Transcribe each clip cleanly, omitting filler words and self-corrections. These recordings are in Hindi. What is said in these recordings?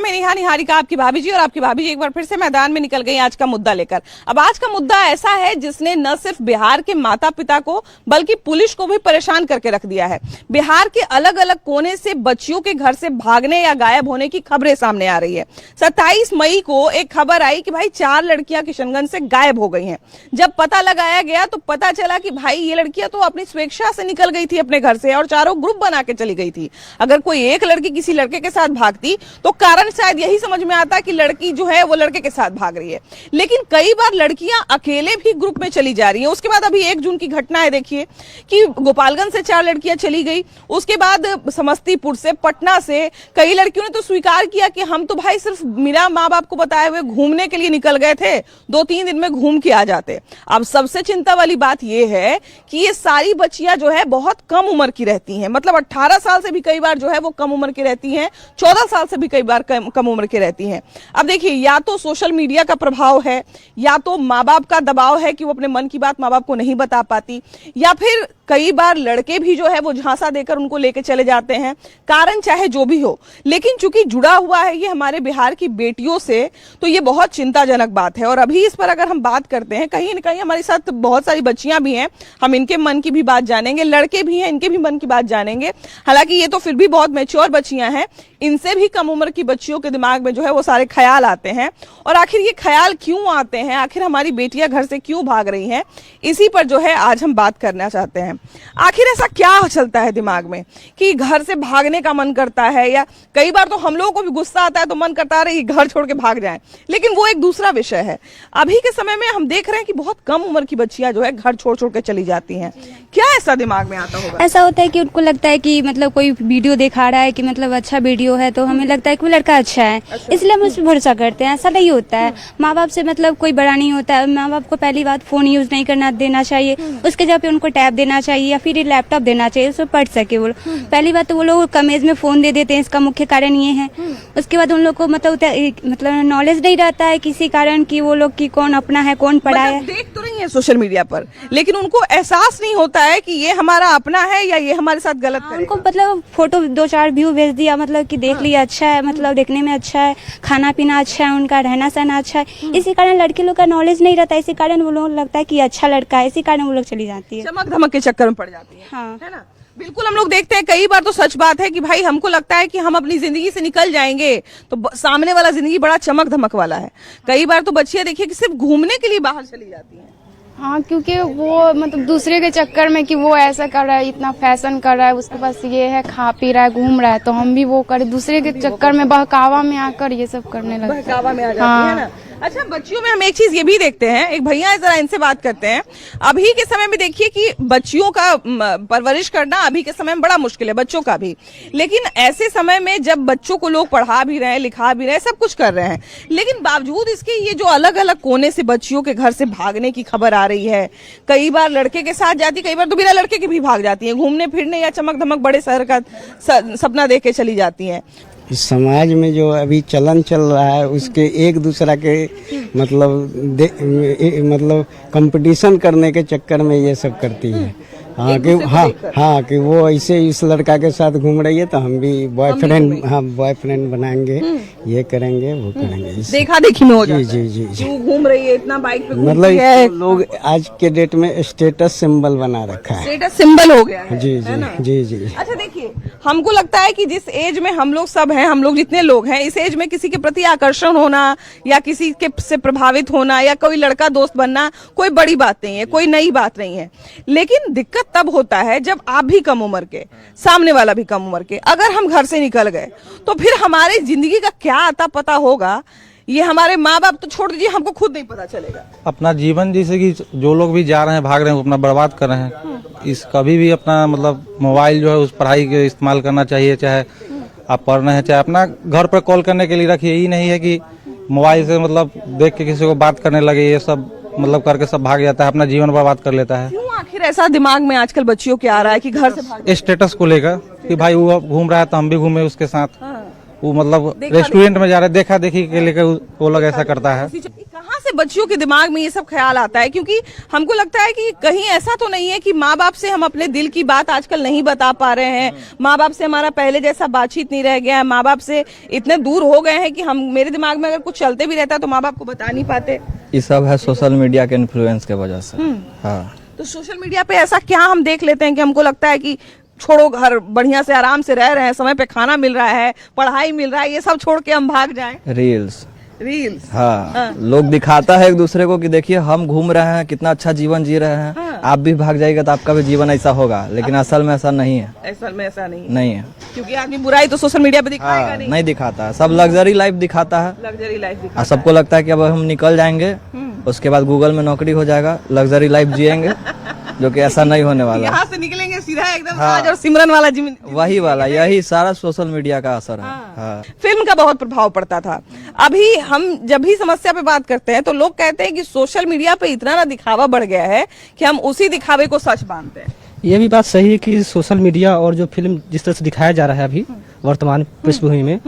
मैं नेहा निहारिका, आपकी भाभी जी, और आपकी भाभी जी एक बार फिर से मैदान में निकल गई आज का मुद्दा लेकर। अब आज का मुद्दा ऐसा है जिसने न सिर्फ बिहार के माता पिता को बल्कि पुलिस को भी परेशान करके रख दिया है। बिहार के अलग अलग कोने से बच्चियों के घर से भागने या गायब होने की खबरें सामने आ रही है। 27 मई को एक खबर आई कि भाई 4 लड़कियां किशनगंज से गायब हो गई हैं। जब पता लगाया गया तो पता चला कि भाई ये लड़कियां तो अपनी स्वेच्छा से निकल गई थी अपने घर से और चारों ग्रुप बना के चली गई थी। अगर कोई एक लड़की किसी लड़के के साथ भागती तो कारण शायद यही समझ में आता कि लड़की जो है वो लड़के के साथ भाग रही है, लेकिन कई बार लड़कियां अकेले भी ग्रुप में चली जा रही हैं। उसके बाद अभी 1 जून की घटना है, देखिए कि गोपालगंज से 4 लड़कियां चली गई। उसके बाद समस्तीपुर से, पटना से कई लड़कियों ने तो स्वीकार किया कि हम तो भाई सिर्फ मेरा माँ बाप को बताए हुए घूमने के लिए निकल गए थे, 2-3 दिन में घूम के आ जाते। अब सबसे चिंता वाली बात यह है कि ये सारी बच्चियां जो है बहुत कम उम्र की रहती हैं, मतलब 18 साल से भी कई बार जो है वो कम उम्र की रहती हैं, 14 साल से भी कई बार कम उम्र की रहती हैं। अब देखिए, या तो सोशल मीडिया का प्रभाव है, या तो माँ बाप का दबाव है कि वो अपने मन की बात माँ बाप को नहीं बता पाती, या फिर कई बार लड़के भी जो है वो झांसा देकर उनको लेके चले जाते हैं। कारण चाहे जो भी हो, लेकिन चूंकि जुड़ा हुआ है ये हमारे बिहार की बेटियों से, तो ये बहुत चिंताजनक बात है। और अभी इस पर अगर हम बात करते हैं, कहीं न कहीं हमारे साथ बहुत सारी बच्चियां भी हैं, हम इनके मन की भी बात जानेंगे, लड़के भी हैं इनके भी मन की बात जानेंगे। हालांकि ये तो फिर भी बहुत मैच्योर बच्चियां हैं, इनसे भी कम उम्र की बच्चियों के दिमाग में जो है वो सारे ख्याल आते हैं। और आखिर ये ख्याल क्यों आते हैं, आखिर हमारी बेटियां घर से क्यों भाग रही हैं, इसी पर जो है आज हम बात करना चाहते हैं। आखिर ऐसा क्या चलता है दिमाग में कि घर से भागने का मन करता है, या कई बार तो हम लोगों को भी गुस्सा आता है तो मन करता है घर छोड़ के भाग जाएं, लेकिन वो एक दूसरा विषय है। अभी के समय में हम देख रहे हैं कि बहुत कम उम्र की बच्चियां जो है घर छोड़ छोड़ के चली जाती हैं। क्या ऐसा दिमाग में आता होगा? ऐसा होता है कि उनको लगता है कि मतलब कोई वीडियो दिखा रहा है कि मतलब अच्छा वीडियो है, तो हमें लगता है कि वो लड़का अच्छा है, इसलिए हम उस पर भरोसा करते हैं। ऐसा नहीं होता है। माँ बाप से मतलब कोई बड़ा नहीं होता है। माँ बाप को पहली बात फोन यूज नहीं करना देना चाहिए, उसके जगह पे उनको टैब देना चाहिए या फिर लैपटॉप देना चाहिए, उसमें पढ़ सके वो। पहली बात तो वो लोग कम एज में फोन दे देते हैं, इसका मुख्य कारण ये है। उसके बाद उन लोग को मतलब नॉलेज नहीं रहता है किसी कारण कि वो लोग की कौन अपना है कौन पड़ा है। देख तो रही है सोशल मीडिया पर, लेकिन उनको एहसास नहीं होता है कि ये हमारा अपना है या ये हमारे साथ गलत करेगा। उनको मतलब फोटो 2-4 व्यू भेज दिया, मतलब कि देख लिया अच्छा है, मतलब देखने में अच्छा है, खाना पीना अच्छा है, उनका रहना सहना अच्छा है। इसी कारण लड़के लोग का नॉलेज नहीं रहता, इसी कारण वो लोग लगता है कि अच्छा लड़का है, इसी कारण वो लोग चली जाती है, चमक धमक के चक्कर में पड़ जाती है। हाँ, है ना? बिल्कुल, हम लोग देखते हैं कई बार तो सच बात है कि भाई हमको लगता है कि हम अपनी जिंदगी से निकल जाएंगे, तो सामने वाला जिंदगी बड़ा चमक धमक वाला है। कई बार तो बच्चियां देखिए कि सिर्फ घूमने के लिए बाहर चली जाती हैं। हाँ, क्योंकि वो मतलब दूसरे के चक्कर में कि वो ऐसा कर रहा है, इतना फैशन कर रहा है, उसके पास ये है, खा पी रहा है, घूम रहा है, तो हम भी वो करें। दूसरे के चक्कर में बहकावा में आकर ये सब करने लगते हैं। बहकावा में आ जाती है ना। अच्छा, बच्चियों में हम एक चीज ये भी देखते हैं, एक भैया है, जरा इनसे बात करते हैं। अभी के समय में देखिए कि बच्चियों का परवरिश करना अभी के समय में बड़ा मुश्किल है, बच्चों का भी। लेकिन ऐसे समय में जब बच्चों को लोग पढ़ा भी रहे हैं, लिखा भी रहे हैं, सब कुछ कर रहे हैं, लेकिन बावजूद इसके ये जो अलग अलग कोने से बच्चियों के घर से भागने की खबर आ रही है, कई बार लड़के के साथ जाती, कई बार तो बिना लड़के के भी भाग जाती है, घूमने फिरने या चमक धमक बड़े शहर का सपना देख के चली जाती है। इस समाज में जो अभी चलन चल रहा है उसके एक दूसरा के मतलब कंपटीशन करने के चक्कर में ये सब करती है। हाँ कि वो ऐसे इस लड़का के साथ घूम रही है तो हम भी बॉयफ्रेंड बनाएंगे, ये करेंगे वो करेंगे, देखा देखी में हो जाता है। जी क्यों घूम रही है, इतना बाइक पे मतलब लोग आज के डेट में स्टेटस सिंबल बना रखा है, स्टेटस सिंबल हो गया है। जी। अच्छा देखिए, हमको लगता है कि जिस एज में हम लोग सब हैं, हम लोग जितने लोग हैं, इस एज में किसी के प्रति आकर्षण होना या किसी के से प्रभावित होना या कोई लड़का दोस्त बनना कोई बड़ी बात नहीं है, कोई नई बात नहीं है। लेकिन दिक्कत तब होता है जब आप भी कम उम्र के, सामने वाला भी कम उम्र के, अगर हम घर से निकल गए तो फिर हमारे जिंदगी का क्या आता पता होगा, ये हमारे माँ बाप तो छोड़ दीजिए, हमको खुद नहीं पता चलेगा। अपना जीवन जैसे कि जो लोग भी जा रहे हैं, भाग रहे हैं, अपना बर्बाद कर रहे हैं। इस कभी भी अपना मतलब मोबाइल जो है उस पढ़ाई के इस्तेमाल करना चाहिए, चाहे आप पढ़ रहे हैं, चाहे अपना घर पर कॉल करने के लिए रखिए। यही नहीं है कि मोबाइल से मतलब देख के किसी को बात करने लगे, ये सब मतलब करके सब भाग जाता है, अपना जीवन बर्बाद कर लेता है। क्यों आखिर ऐसा दिमाग में आजकल बच्चियों के आ रहा है कि घर से भाग? स्टेटस को लेकर कि भाई वो घूम रहा है तो हम भी घूमे उसके साथ। वो मतलब रेस्टोरेंट में जा रहे हैं, देखा देखी के लेकर वो लोग ऐसा करता है। कहाँ से बच्चियों के दिमाग में ये सब ख्याल आता है? क्योंकि हमको लगता है कि कहीं ऐसा तो नहीं है कि माँ बाप से हम अपने दिल की बात आजकल नहीं बता पा रहे हैं, माँ बाप से हमारा पहले जैसा बातचीत नहीं रह गया है, माँ बाप से इतने दूर हो गए हैं कि हम, मेरे दिमाग में अगर कुछ चलते भी रहता है तो माँ बाप को बता नहीं पाते। ये सब है सोशल मीडिया के इन्फ्लुएंस के वजह से। हाँ, तो सोशल मीडिया पे ऐसा क्या हम देख लेते हैं कि हमको लगता है कि छोड़ो, घर बढ़िया से आराम से रह रहे हैं, समय पे खाना मिल रहा है, पढ़ाई मिल रहा है, ये सब छोड़ के हम भाग जाएं? रील्स। हाँ। लोग दिखाता है एक दूसरे को कि देखिए हम घूम रहे हैं, कितना अच्छा जीवन जी रहे हैं, आप भी भाग जाइएगा तो आपका भी जीवन ऐसा होगा, लेकिन असल में ऐसा नहीं है। असल में ऐसा नहीं है, क्योंकि आदमी बुराई तो सोशल मीडिया पे दिखाएगा नहीं दिखाता है, सब लग्जरी लाइफ दिखाता है। लग्जरी लाइफ दिखाता और सबको लगता है कि अब हम निकल जाएंगे, उसके बाद गूगल में नौकरी हो जाएगा, लग्जरी लाइफ जिएंगे, जो कि ऐसा नहीं होने वाला है। यहाँ से निकलेंगे सीधा एकदम राज और सिमरन वाला जीवन, वही वाला, यही सारा सोशल मीडिया का असर है। हाँ। फिल्म का बहुत प्रभाव पड़ता था। अभी हम जब भी समस्या पे बात करते हैं तो लोग कहते हैं कि सोशल मीडिया पे इतना ना दिखावा बढ़ गया है कि हम उसी दिखावे को सच मानते हैं। ये भी बात सही है कि सोशल मीडिया और जो फिल्म जिस तरह से दिखाया जा रहा है अभी वर्तमान पृष्ठभूमि में,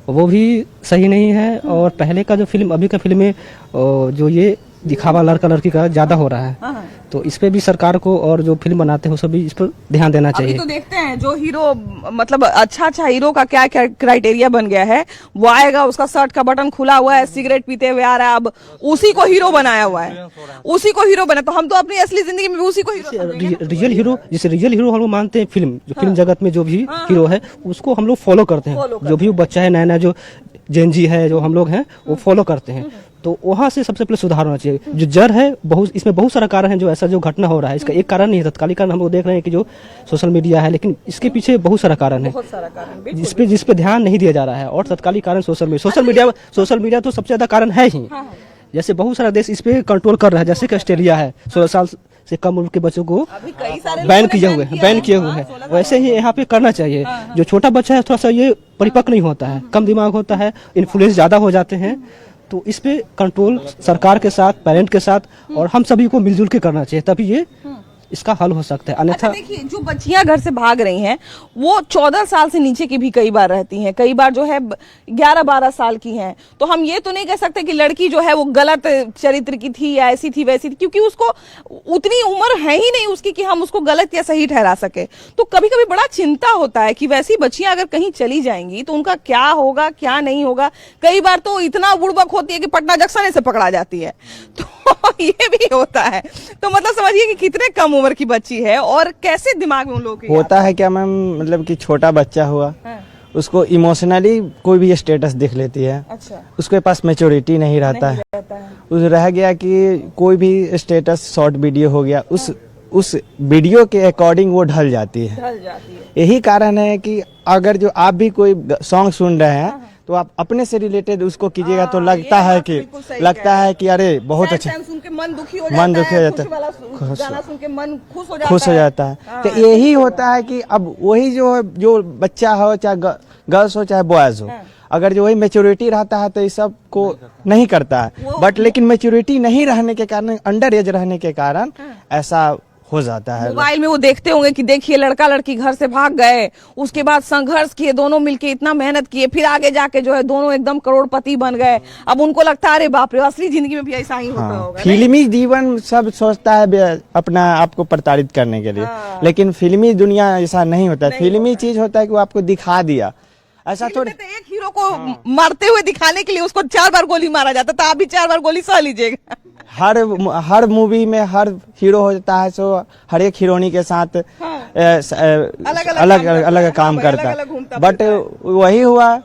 वो भी सही नहीं है। और पहले का जो फिल्म, अभी का फिल्म में जो ये दिखावा लड़का लड़की का ज्यादा हो रहा है, तो इस पे भी सरकार को और जो फिल्म बनाते हैं उसे भी इस पर ध्यान देना चाहिए। अभी तो देखते हैं जो हीरो, मतलब अच्छा हीरो का क्या क्राइटेरिया बन गया है, वो आएगा, उसका शर्ट का बटन खुला हुआ है, सिगरेट पीते हुए आ रहा है, अब उसी को हीरो बनाया हुआ है, उसी को हीरो बना। तो हम तो अपनी असली जिंदगी में उसी को रियल हीरो, जिसे रियल हीरो हम लोग मानते हैं, फिल्म जगत में जो भी हीरो है उसको हम लोग फॉलो करते हैं। जो भी बच्चा है, नया नया जो जेनजी है, जो हम लोग हैं, वो फॉलो करते हैं। तो वहाँ से सबसे पहले सुधार होना चाहिए। जो जड़ है, इसमें बहुत सारा कारण है जो ऐसा जो घटना हो रहा है, इसका एक कारण नहीं है, तत्कालिक कारण हम लोग देख रहे हैं कि जो सोशल मीडिया है, लेकिन इसके पीछे बहुत सारा कारण है जिस पे ध्यान नहीं दिया जा रहा है। और तत्कालिक कारण सोशल मीडिया तो सबसे ज्यादा कारण है ही। जैसे बहुत सारा देश इस पे कंट्रोल कर रहा है, जैसे कि ऑस्ट्रेलिया है, 16 साल से कम उम्र के बच्चों को बैन किए हुए हैं। वैसे ही यहाँ पे करना चाहिए। जो छोटा बच्चा है थोड़ा सा ये परिपक्व नहीं होता है, कम दिमाग होता है, इन्फ्लुएंस ज्यादा हो जाते हैं। तो इस पे कंट्रोल सरकार के साथ, पेरेंट के साथ और हम सभी को मिलजुल के करना चाहिए, तभी ये इसका हल हो सकता है। अन्यथा देखिए, जो बच्चियां घर से भाग रही हैं वो 14 साल से नीचे की भी कई बार रहती हैं, कई बार जो है 11-12 साल की हैं। तो हम ये तो नहीं कह सकते कि लड़की जो है वो गलत चरित्र की थी या ऐसी थी वैसी थी, क्योंकि उसको उतनी उम्र है ही नहीं उसकी कि हम उसको गलत या सही ठहरा सके। तो कभी कभी बड़ा चिंता होता है कि वैसी बच्चियां अगर कहीं चली जाएंगी तो उनका क्या होगा, क्या नहीं होगा। कई बार तो इतना बुड़बक होती है कि पटना जंक्शन से पकड़ा जाती है, तो ये भी होता है। तो मतलब समझिए कि कितने कम उम्र की बच्ची है और कैसे दिमाग में उन लोगों के होता है क्या मैम, मतलब कि छोटा बच्चा हुआ, उसको इमोशनली कोई भी स्टेटस दिख लेती है। अच्छा। उसके पास मैच्योरिटी नहीं रहता है। उस रह गया कि कोई भी स्टेटस शॉर्ट वीडियो हो गया, उस वीडियो के अकॉर्डिंग वो ढल जाती है। यही कारण है कि अगर जो आप भी कोई सॉन्ग सुन रहे हैं तो आप अपने से रिलेटेड उसको कीजिएगा, तो लगता है कि अरे बहुत अच्छा, सुन के मन दुखी हो जाता है, गाना सुन के मन खुश हो जाता है। तो यही होता है कि अब वही जो बच्चा हो, चाहे गर्ल्स हो चाहे बॉयज हो, अगर जो वही मेच्योरिटी रहता है तो ये सब को नहीं करता है। बट लेकिन मेच्योरिटी नहीं रहने के कारण, अंडर एज रहने के कारण ऐसा हो जाता है। मोबाइल में वो देखते होंगे कि देखिए लड़का लड़की घर से भाग गए, उसके बाद संघर्ष किए, दोनों मिलके इतना मेहनत किए, फिर आगे जाके जो है दोनों एकदम करोड़पति बन गए। अब उनको लगता है अरे बाप रे, असली जिंदगी में भी ऐसा ही होता होगा। फिल्मी जीवन सब सोचता है अपना आपको प्रताड़ित करने के लिए, लेकिन फिल्मी दुनिया ऐसा नहीं होता है। फिल्मी चीज होता है कि वो आपको दिखा दिया, ऐसा थोड़ी। एक हीरो को मारते हुए दिखाने के लिए उसको 4 बार गोली मारा जाता, तो आप भी 4 बार गोली सह लीजिएगा। हर मूवी में हर हीरो होता है, सो हर एक हीरोइनी के साथ अलग काम करता है। बट वही हुआ,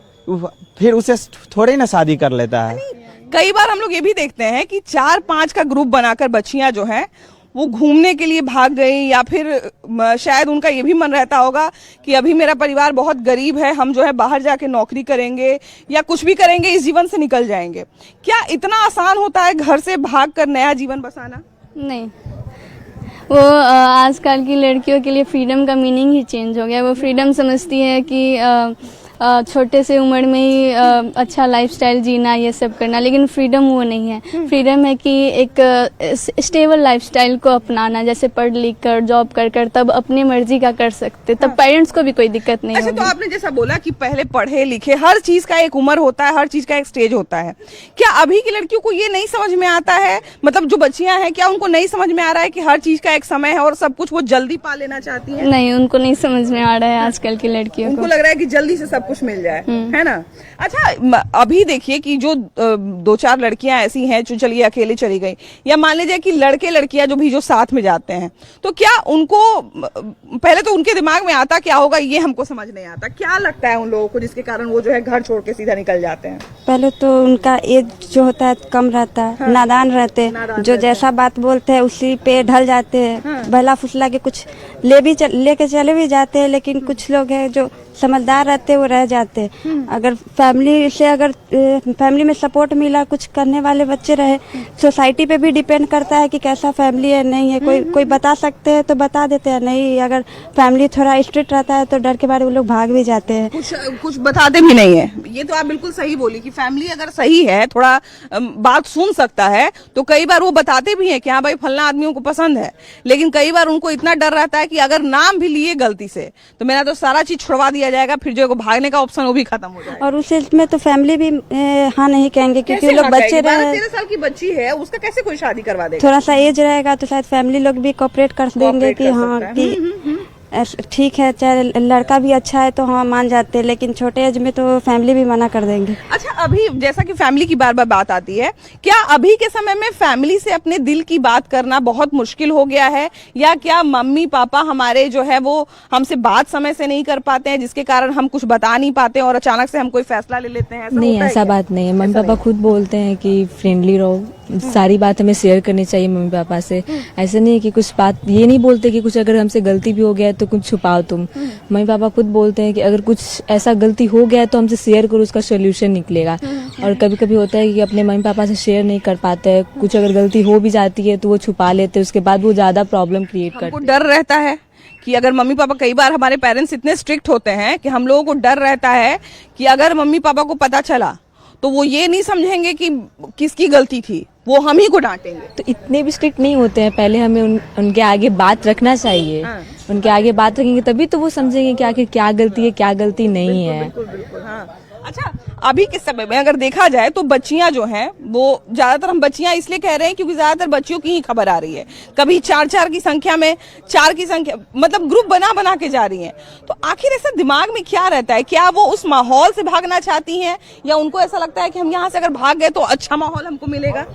फिर उसे थोड़ी ना शादी कर लेता है। कई बार हम लोग ये भी देखते हैं कि 4-5 का ग्रुप बनाकर बच्चियां जो हैं वो घूमने के लिए भाग गई, या फिर शायद उनका ये भी मन रहता होगा कि अभी मेरा परिवार बहुत गरीब है, हम जो है बाहर जाके नौकरी करेंगे या कुछ भी करेंगे, इस जीवन से निकल जाएंगे। क्या इतना आसान होता है घर से भागकर नया जीवन बसाना? नहीं, वो आजकल की लड़कियों के लिए फ्रीडम का मीनिंग ही चेंज हो गया। वो फ्रीडम समझती है कि छोटे से उम्र में ही अच्छा लाइफस्टाइल जीना, ये सब करना, लेकिन फ्रीडम वो नहीं है। फ्रीडम है कि एक स्टेबल लाइफस्टाइल को अपनाना, जैसे पढ़ लिख कर जॉब कर कर तब अपनी मर्जी का कर सकते, तब पेरेंट्स को भी कोई दिक्कत नहीं अच्छा, होगी। तो आपने जैसा बोला कि पहले पढ़े लिखे, हर चीज का एक उम्र होता है, हर चीज का एक स्टेज होता है। क्या अभी की लड़कियों को ये नहीं समझ में आता है, मतलब जो बच्चियां हैं, क्या उनको नहीं समझ में आ रहा है कि हर चीज का एक समय है और सब कुछ वो जल्दी पा लेना चाहती हैं? नहीं, उनको नहीं समझ में आ रहा है आजकल की लड़कियों उनको को। लग रहा है कि जल्दी से सब कुछ मिल जाए, है ना। अच्छा, अभी देखिए कि जो 2-4 लड़कियां ऐसी हैं जो चलिए अकेले चली गई, या मान लीजिए कि लड़के लड़कियां जो साथ में जाते हैं, तो क्या उनको पहले तो उनके दिमाग में आता क्या होगा, ये हमको समझ नहीं आता। क्या लगता है उन लोगों को जिसके कारण वो जो है घर छोड़ के सीधा निकल जाते हैं? पहले तो उनका एज जो होता है कम रहता है, नादान रहते हैं, जो जैसा बात बोलते हैं उसी पे ढल जाते हैं, बहला फुसला के कुछ लेके चले भी जाते हैं, लेकिन कुछ लोग हैं जो समझदार रहते हैं, वो रह जाते हैं। अगर फैमिली में सपोर्ट मिला, कुछ करने वाले बच्चे रहे, सोसाइटी पे भी डिपेंड करता है कि कैसा फैमिली है, नहीं है। कोई बता सकते हैं तो बता देते हैं, नहीं अगर फैमिली थोड़ा स्ट्रिक्ट रहता है तो डर के मारे वो लोग भाग भी जाते हैं। कुछ बताते भी नहीं है। ये तो आप बिल्कुल सही बोली कि फैमिली अगर सही है, थोड़ा बात सुन सकता है, तो कई बार वो बताते भी हैं कि हाँ भाई फलना आदमियों को पसंद है, लेकिन कई बार उनको इतना डर रहता है कि अगर नाम भी लिए गलती से तो मेरा तो सारा चीज छुड़वा दिया जाएगा, फिर जो भागने का ऑप्शन वो भी खत्म हो जाएगा। और उस एज में तो फैमिली भी हाँ नहीं कहेंगे, क्योंकि लोग बच्चे रहे, 12-13 साल की बच्ची है, उसका कैसे कोई शादी करवा देगा? थोड़ा सा एज रहेगा तो शायद फैमिली लोग भी कोऑपरेट कर देंगे कि हाँ कि ठीक है, चाहे लड़का भी अच्छा है तो हाँ मान जाते हैं, लेकिन छोटे एज में तो फैमिली भी मना कर देंगे। अच्छा, अभी जैसा कि फैमिली की बार बार बात आती है, क्या अभी के समय में फैमिली से अपने दिल की बात करना बहुत मुश्किल हो गया है, या क्या मम्मी पापा हमारे जो है वो हमसे बात समय से नहीं कर पाते हैं, जिसके कारण हम कुछ बता नहीं पाते और अचानक से हम कोई फैसला ले लेते हैं? नहीं, ऐसा बात नहीं है। मम्मी पापा खुद बोलते हैं कि फ्रेंडली रहो, सारी बात हमें शेयर करनी चाहिए मम्मी पापा से। ऐसा नहीं है कि कुछ बात ये नहीं बोलते कि कुछ अगर हमसे गलती भी हो गया है तो कुछ छुपाओ तुम। मम्मी पापा खुद बोलते हैं कि अगर कुछ ऐसा गलती हो गया है तो हमसे शेयर करो, उसका सोल्यूशन निकलेगा। और कभी कभी होता है कि अपने मम्मी पापा से शेयर नहीं कर पाते हैं, कुछ अगर गलती हो भी जाती है तो वो छुपा लेते हैं, उसके बाद वो ज्यादा प्रॉब्लम क्रिएट करते हैं। हमको डर रहता है कि अगर मम्मी पापा, कई बार हमारे पेरेंट्स इतने स्ट्रिक्ट होते हैं कि हम लोगों को डर रहता है कि अगर मम्मी पापा को पता चला तो वो ये नहीं समझेंगे कि किसकी गलती थी, वो हम ही को डांटेंगे। तो इतने भी स्ट्रिक्ट नहीं होते हैं, पहले हमें उनके आगे बात रखना चाहिए। उनके आगे बात रखेंगे तभी तो वो समझेंगे कि आखिर क्या गलती है, क्या गलती नहीं है। बिल्कुल, हाँ। अच्छा, अभी के समय में अगर देखा जाए तो बच्चियां जो हैं वो ज्यादातर, हम बच्चियां इसलिए कह रहे हैं क्योंकि ज्यादातर बच्चियों की ही खबर आ रही है, कभी 4 की संख्या में, 4 की संख्या मतलब ग्रुप बना के जा रही हैं। तो आखिर ऐसा दिमाग में क्या रहता है? क्या वो उस माहौल से भागना चाहती हैं, या उनको ऐसा लगता है कि हम यहाँ से अगर भाग गए तो अच्छा माहौल हमको मिलेगा?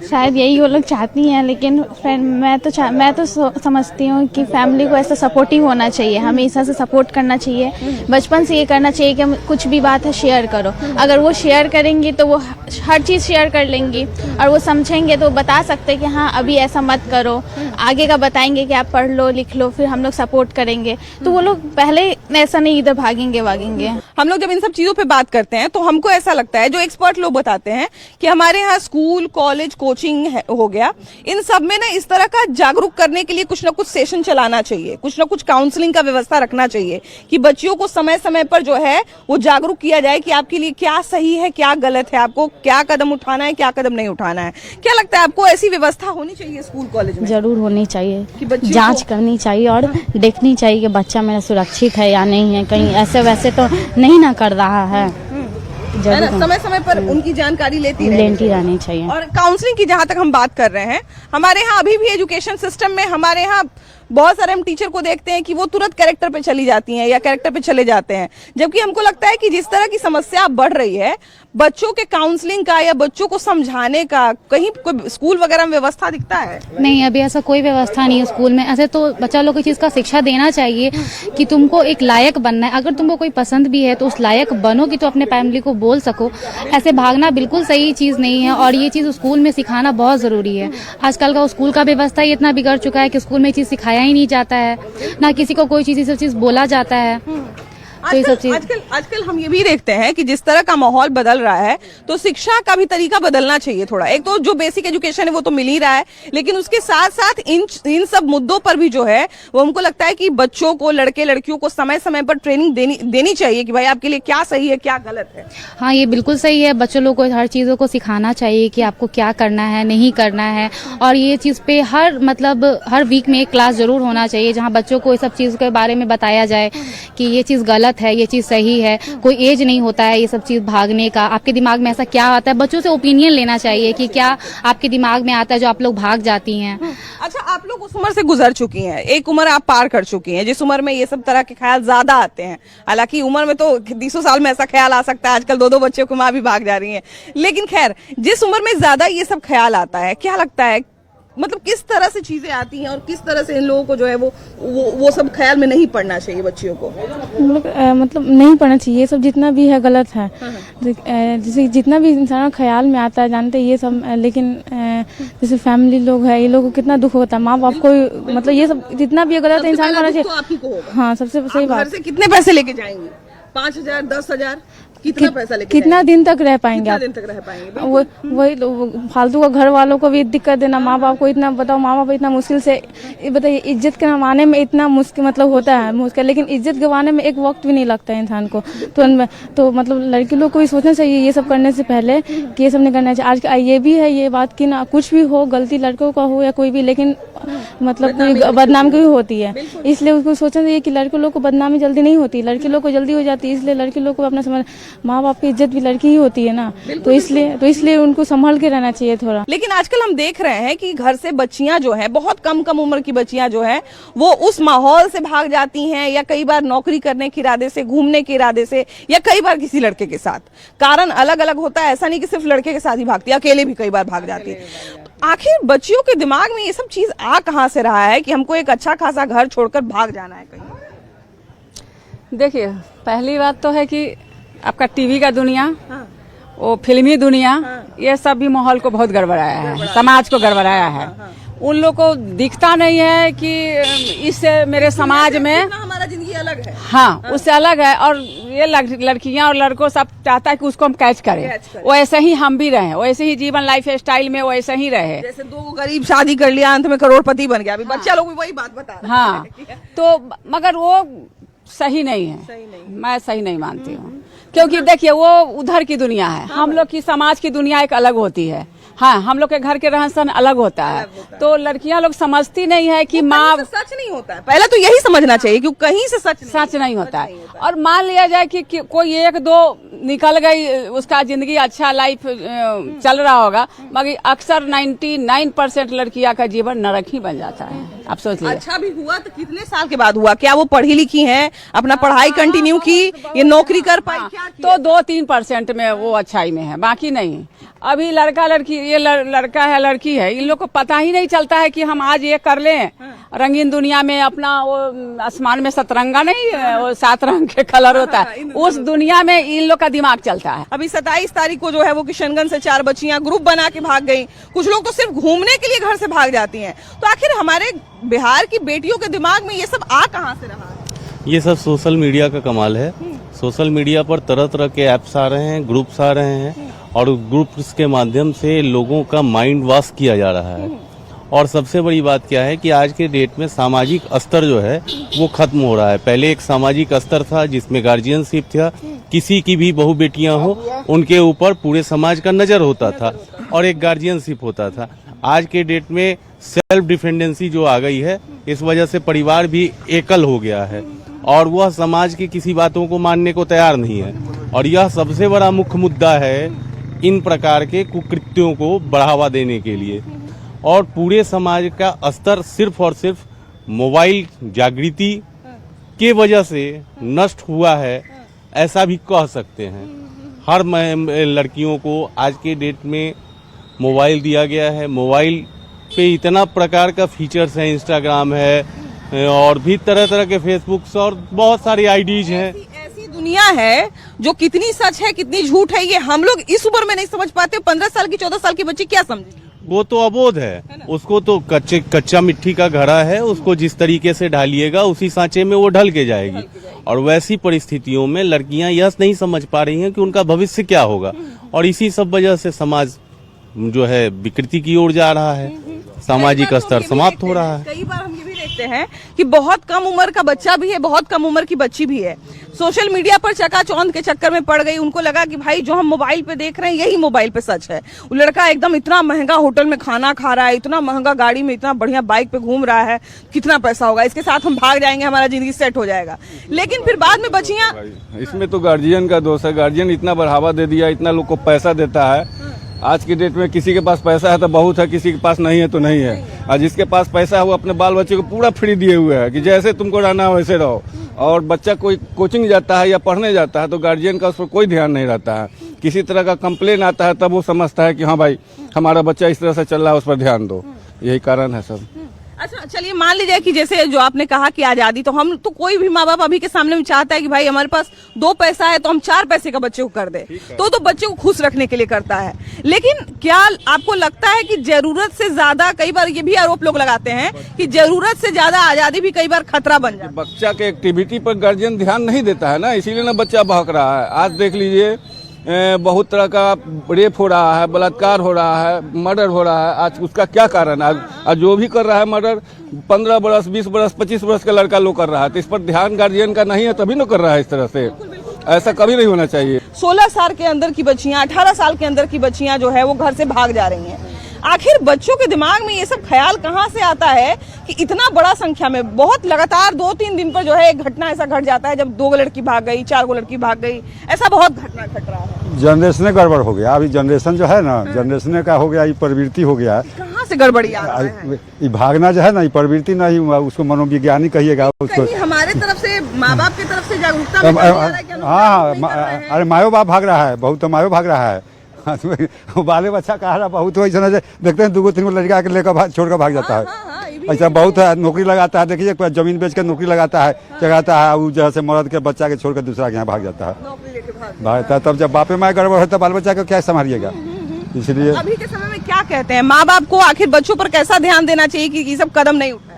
शायद यही वो लोग चाहती हैं, लेकिन मैं तो समझती हूँ कि फैमिली को ऐसा सपोर्टिव होना चाहिए, हमेशा से सपोर्ट करना चाहिए। बचपन से ये करना चाहिए कि कुछ भी बात है शेयर करो। अगर वो शेयर करेंगी तो वो हर चीज़ शेयर कर लेंगी, और वो समझेंगे तो बता सकते हैं कि हाँ अभी ऐसा मत करो, आगे का बताएंगे कि आप पढ़ लो लिख लो, फिर हम लोग सपोर्ट करेंगे। तो वो लोग पहले ऐसा नहीं इधर भागेंगे। हम लोग जब इन सब चीजों पे बात करते हैं तो हमको ऐसा लगता है, जो एक्सपर्ट लोग बताते हैं कि हमारे यहाँ स्कूल कॉलेज कोचिंग हो गया, इन सब में ना इस तरह का जागरूक करने के लिए कुछ ना कुछ सेशन चलाना चाहिए, कुछ ना कुछ काउंसलिंग का व्यवस्था रखना चाहिए कि बच्चियों को समय समय पर जो है वो जागरूक किया जाए कि आपके लिए क्या सही है, क्या गलत है, आपको क्या कदम उठाना है, क्या कदम नहीं उठाना है। क्या लगता है आपको, ऐसी व्यवस्था होनी चाहिए स्कूल कॉलेज में? जरूर होनी चाहिए, कि जांच करनी चाहिए और देखनी चाहिए कि बच्चा मेरा सुरक्षित है या नहीं है, कहीं ऐसे वैसे तो नहीं ना कर रहा है। समय समय पर उनकी जानकारी लेती रहनी चाहिए। और काउंसलिंग की जहाँ तक हम बात कर रहे हैं, हमारे यहाँ अभी भी एजुकेशन सिस्टम में हमारे यहाँ बहुत सारे हम टीचर को देखते हैं कि वो तुरंत कैरेक्टर पे चली जाती हैं या कैरेक्टर पे चले जाते हैं, जबकि हमको लगता है कि जिस तरह की समस्या बढ़ रही है, बच्चों के काउंसलिंग का या बच्चों को समझाने का कहीं कोई स्कूल वगैरह में व्यवस्था दिखता है? नहीं, अभी ऐसा कोई व्यवस्था नहीं है स्कूल में। ऐसे तो बच्चा लोग को चीज का शिक्षा देना चाहिए कि तुमको एक लायक बनना है, अगर तुमको कोई पसंद भी है तो उस लायक बनो कि तो अपने फैमिली को बोल सको। ऐसे भागना बिल्कुल सही चीज नहीं है, और ये चीज स्कूल में सिखाना बहुत जरूरी है। आजकल का स्कूल का व्यवस्था ही इतना बिगड़ चुका है कि स्कूल में चीज सिखाया ही नहीं जाता है, ना किसी को कोई चीज बोला जाता है। तो ये सब चीज आजकल हम ये भी देखते हैं कि जिस तरह का माहौल बदल रहा है तो शिक्षा का भी तरीका बदलना चाहिए थोड़ा। एक तो जो बेसिक एजुकेशन है वो तो मिल ही रहा है, लेकिन उसके साथ साथ इन सब मुद्दों पर भी जो है वो हमको लगता है कि बच्चों को, लड़के लड़कियों को समय समय पर ट्रेनिंग देनी चाहिए कि भाई आपके लिए क्या सही है क्या गलत है। हाँ, ये बिल्कुल सही है। बच्चों लोग को हर चीज़ों को सिखाना चाहिए कि आपको क्या करना है, नहीं करना है। और ये चीज़ पे हर वीक में एक क्लास जरूर होना चाहिए जहाँ बच्चों को इस सब चीज़ के बारे में बताया जाए कि ये चीज़ गलत है, ये चीज़ सही है। कोई एज नहीं होता है ये सब चीज़ भागने का। आपके दिमाग में ऐसा क्या आता है, बच्चों से ओपिनियन लेना चाहिए कि क्या आपके दिमाग में आता है जो आप लोग भाग जाती हैं। अच्छा, आप लोग उस उम्र से गुजर चुकी हैं, एक उम्र आप पार कर चुकी हैं जिस उम्र में ये सब तरह के ख्याल ज्यादा आते हैं। हालांकि उम्र में तो 20 साल में ऐसा ख्याल आ सकता है, आजकल 2-2 बच्चों को माँ भी भाग जा रही है, लेकिन खैर जिस उम्र में ज्यादा ये सब ख्याल आता है, क्या लगता है मतलब किस तरह से चीजें आती हैं और किस तरह से इन लोगों को जो है वो सब ख्याल में नहीं पड़ना चाहिए बच्चियों को? मतलब नहीं पढ़ना चाहिए ये सब, जितना भी है गलत है। जैसे जितना भी इंसान ख्याल में आता है, जानते ये सब, लेकिन जैसे फैमिली लोग है, ये लोगों को कितना दुख होता है, माँ बाप को मतलब ये सब जितना भी गलत है इंसान को चाहिए। आपही को होगा। हाँ, सबसे सही बात। घर से कितने पैसे लेके जाएंगे? 5,000, 10,000? कितना पैसा लेके कितना दिन तक रह पाएंगे आप? दिन तक रह पाएंगे? वही फालतू का घर वालों को भी दिक्कत देना, माँ बाप को इतना बताओ, माँ बाप इतना मुश्किल से बताइए, इज्जत कमाने में इतना मुश्किल मतलब होता है मुश्किल, लेकिन इज्जत गंवाने में एक वक्त भी नहीं लगता है इंसान को। तो मतलब लड़की लोग को भी सोचना चाहिए ये सब करने से पहले कि ये सब नहीं करना चाहिए। आज ये भी है ये बात कि ना कुछ भी हो, गलती लड़कों का हो या कोई भी, लेकिन मतलब कोई बदनामी भी होती है, इसलिए उसको सोचना चाहिए कि लड़के लोग को बदनामी जल्दी नहीं होती, लड़की लोग को जल्दी हो जाती है। इसलिए लड़के लोग को अपना समझ, माँ बाप की इज्जत भी लड़की ही होती है ना, तो इसलिए उनको संभल के रहना चाहिए थोड़ा। लेकिन आजकल हम देख रहे हैं कि घर से बच्चियां जो है, बहुत कम उम्र की बच्चियां जो है वो उस माहौल से भाग जाती हैं, या कई बार नौकरी करने के इरादे से, घूमने के इरादे से, या कई बार किसी लड़के के साथ। कारण अलग अलग होता है, ऐसा नहीं कि सिर्फ लड़के के साथ ही भागती है, अकेले भी कई बार भाग जाती है। आखिर बच्चियों के दिमाग में ये सब चीज आ कहां से रहा है कि हमको एक अच्छा खासा घर छोड़कर भाग जाना है कहीं? देखिए, पहली बात तो है कि आपका टीवी का दुनिया, वो फिल्मी दुनिया, ये सब भी माहौल को बहुत गड़बड़ाया है, समाज को गड़बड़ाया है। उन लोग को दिखता नहीं है कि इससे मेरे समाज में हमारा जिंदगी अलग है। हाँ, उससे अलग है। और ये लड़कियां और लड़कों सब चाहता है कि उसको हम कैच करें, वैसे ही हम भी रहे, वैसे ही जीवन लाइफ स्टाइल में वैसे ही रहे। जैसे 2 गरीब शादी कर लिया, अंत में करोड़पति बन गया। अभी बच्चा लोग भी वही बात बता रहे हैं। हाँ, तो मगर वो सही नहीं है, मैं सही नहीं मानती हूँ, क्योंकि देखिए वो उधर की दुनिया है, हम लोग की समाज की दुनिया एक अलग होती है। हाँ, हम लोग के घर के रहन सहन अलग होता है, तो लड़कियां लोग समझती नहीं है कि माँ, सच नहीं होता है। पहले तो यही समझना चाहिए कि कहीं से सच नहीं होता है। और मान लिया जाए कि कोई 1-2 निकल गई, उसका जिंदगी अच्छा लाइफ चल रहा होगा, मगर अक्सर 99% लड़कियां का जीवन नरक ही बन जाता है। आप सोच लीजिए। अच्छा भी हुआ तो कितने साल के बाद हुआ? क्या वो पढ़ी लिखी हैं, अपना पढ़ाई कंटिन्यू की, ये नौकरी कर पाई? तो 2-3% में वो अच्छाई में है, बाकी नहीं। अभी लड़का लड़की, ये लड़का है लड़की है, इन लोग को पता ही नहीं चलता है कि हम आज ये कर लें। रंगीन दुनिया में अपना वो आसमान में सतरंगा नहीं, वो 7 रंग के कलर होता है, उस दुनिया में इन लोग का दिमाग चलता है। अभी 27 तारीख को जो है वो किशनगंज से 4 बच्चियां ग्रुप बना के भाग गई। कुछ लोग तो सिर्फ घूमने के लिए घर से भाग जाती हैं। तो आखिर हमारे बिहार की बेटियों के दिमाग में ये सब आ कहां से रहा है? ये सब सोशल मीडिया का कमाल है। सोशल मीडिया पर तरह तरह के ऐप्स आ रहे हैं, ग्रुप्स आ रहे हैं, और ग्रुप्स के माध्यम से लोगों का माइंड वॉश किया जा रहा है। और सबसे बड़ी बात क्या है कि आज के डेट में सामाजिक स्तर जो है वो खत्म हो रहा है। पहले एक सामाजिक स्तर था जिसमें गार्जियनशिप था, किसी की भी बहू बेटियां हो उनके ऊपर पूरे समाज का नजर होता था और एक गार्जियनशिप होता था। आज के डेट में सेल्फ डिपेंडेंसी जो आ गई है, इस वजह से परिवार भी एकल हो गया है और वह समाज की किसी बातों को मानने को तैयार नहीं है। और यह सबसे बड़ा मुख्य मुद्दा है इन प्रकार के कुकृत्यों को बढ़ावा देने के लिए। और पूरे समाज का स्तर सिर्फ और सिर्फ मोबाइल जागृति के वजह से नष्ट हुआ है, ऐसा भी कह सकते हैं। हर लड़कियों को आज के डेट में मोबाइल दिया गया है। मोबाइल पे इतना प्रकार का फीचर्स है, इंस्टाग्राम है और भी तरह तरह के फेसबुक और बहुत सारी आईडीज हैं। ऐसी दुनिया है जो कितनी सच है कितनी झूठ है ये हम लोग इस उम्र में नहीं समझ पाते। 15 साल की 14 साल की बच्ची क्या समझेगी? वो तो अबोध है, उसको तो कच्चा मिट्टी का घड़ा है, उसको जिस तरीके से ढालिएगा उसी सांचे में वो ढल के जाएगी। और वैसी परिस्थितियों में लड़कियां यह नहीं समझ पा रही हैं कि उनका भविष्य क्या होगा, और इसी सब वजह से समाज जो है विकृति की ओर जा रहा है, सामाजिक स्तर समाप्त हो रहा है। कई बार हम ये भी देखते हैं कि बहुत कम उम्र का बच्चा भी है, बहुत कम उम्र की बच्ची भी है, सोशल मीडिया पर चकाचौंध के चक्कर में पड़ गई। उनको लगा कि भाई जो हम मोबाइल पे देख रहे हैं यही मोबाइल पे सच है। वो लड़का एकदम इतना महंगा होटल में खाना खा रहा है, इतना महंगा गाड़ी में, इतना बढ़िया बाइक पे घूम रहा है, कितना पैसा होगा, इसके साथ हम भाग जाएंगे, हमारा जिंदगी सेट हो जाएगा। लेकिन फिर बाद में बच्चियां, इसमें तो गार्जियन का दोष है। गार्जियन इतना बढ़ावा दे दिया, इतना लोग को पैसा देता है। आज की डेट में किसी के पास पैसा है तो बहुत है, किसी के पास नहीं है तो नहीं है। और जिसके पास पैसा है वो अपने बाल बच्चे को पूरा फ्री दिए हुए है कि जैसे तुमको रहना हो वैसे रहो। और बच्चा कोई कोचिंग जाता है या पढ़ने जाता है तो गार्जियन का उस पर कोई ध्यान नहीं रहता है। किसी तरह का कंप्लेन आता है तब वो समझता है कि हाँ भाई हमारा बच्चा इस तरह से चल रहा है, उस पर ध्यान दो। यही कारण है सब। अच्छा चलिए मान लीजिए कि जैसे जो आपने कहा कि आजादी, तो हम तो कोई भी माँ बाप अभी के सामने में चाहता है कि भाई हमारे पास 2 पैसा है तो हम 4 पैसे का बच्चे को कर दे, तो बच्चे को खुश रखने के लिए करता है। लेकिन क्या आपको लगता है कि जरूरत से ज्यादा, कई बार ये भी आरोप लोग लगाते हैं कि जरूरत से ज्यादा आजादी भी कई बार खतरा बन जाती है। बच्चा के एक्टिविटी पर गार्जियन ध्यान नहीं देता है ना, इसीलिए ना बच्चा बहक रहा है। आज देख लीजिए बहुत तरह का रेप हो रहा है, बलात्कार हो रहा है, मर्डर हो रहा है। आज उसका क्या कारण है? आज जो भी कर रहा है मर्डर 15 बरस, 20 बरस, 25 बरस का लड़का लोग कर रहा है, तो इस पर ध्यान गार्जियन का नहीं है, तभी ना कर रहा है इस तरह से। ऐसा कभी नहीं होना चाहिए। 16 साल के अंदर की बच्चियां, 18 साल के अंदर की बच्चियां जो है वो घर से भाग जा रही हैं। आखिर बच्चों के दिमाग में ये सब ख्याल कहाँ से आता है कि इतना बड़ा संख्या में, बहुत लगातार 2-3 दिन पर जो है एक घटना ऐसा घट जाता है जब 2 लड़की भाग गई, 4 लड़की भाग गई, ऐसा बहुत घटना घट रहा है। जनरेशन गड़बड़ हो गया। अभी जनरेशन जो है ना, जनरेशन का हो गया, ये प्रवृत्ति हो गया। कहाँ से गड़बड़ी आ रहा है? ये भागना जो है ना, ये प्रवृत्ति नहीं हुआ, उसको मनोविज्ञानी कहिएगा उसको। हमारे तरफ से, माँ बाप की तरफ से जागरूकता। हाँ, अरे मायो बाप भाग रहा है, बहुत तो मायो भाग रहा है। बाले बच्चा कह रहा बहुत हो, देखते हैं 2-3 लड़का के लेकर छोड़ कर भाग जाता है। ऐसा बहुत है। नौकरी लगाता है, देखिए जमीन बेच कर नौकरी लगाता है, चढ़ाता है, वो जैसे मर्द के बच्चा के छोड़कर दूसरा के यहाँ भाग जाता है, भागता है। तब जब बापे माँ गड़बड़ होता है, बाल बच्चा को क्या संभालिएगा? इसलिए अभी के समय में क्या कहते हैं माँ बाप को, आखिर बच्चों पर कैसा ध्यान देना चाहिए कि ये सब कदम नहीं उठाए?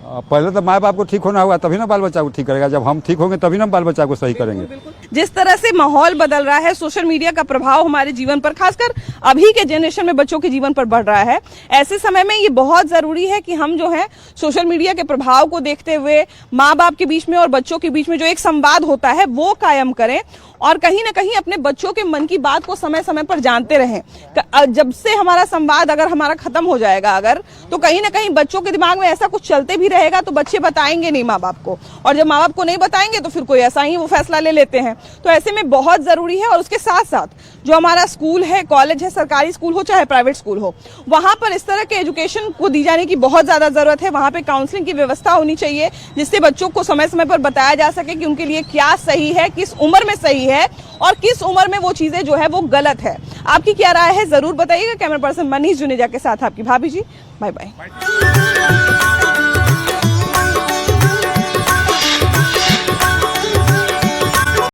पहले तो माँ बाप को ठीक होना होगा, तभी ना बाल बच्चा को ठीक करेगा। जब हम ठीक होंगे तभी ना बाल बच्चा को सही करेंगे। जिस तरह से माहौल बदल रहा है, सोशल मीडिया का प्रभाव हमारे जीवन पर, खासकर अभी के जनरेशन में बच्चों के जीवन पर बढ़ रहा है, ऐसे समय में ये बहुत जरूरी है कि हम जो है सोशल मीडिया के प्रभाव को देखते हुए माँ बाप के बीच में और बच्चों के बीच में जो एक संवाद होता है वो कायम करें, और कहीं ना कहीं अपने बच्चों के मन की बात को समय समय पर जानते रहें। जब से हमारा संवाद अगर हमारा खत्म हो जाएगा तो कहीं ना कहीं बच्चों के दिमाग में ऐसा कुछ चलते भी रहेगा तो बच्चे बताएंगे नहीं माँ बाप को, और जब माँ बाप को नहीं बताएंगे तो फिर कोई ऐसा ही वो फैसला ले लेते हैं। तो ऐसे में बहुत जरूरी है। और उसके साथ साथ जो हमारा स्कूल है, कॉलेज है, सरकारी स्कूल हो चाहे प्राइवेट स्कूल हो, वहां पर इस तरह के एजुकेशन को दी जाने की बहुत ज्यादा जरूरत है। वहां पे काउंसलिंग की व्यवस्था होनी चाहिए, जिससे बच्चों को समय समय पर बताया जा सके कि उनके लिए क्या सही है, किस उम्र में सही है और किस उम्र में वो चीजें जो है वो गलत है। आपकी क्या राय है जरूर बताइएगा। कैमरा पर्सन मनीष जुनेजा के साथ आपकी भाभी जी। Bye bye.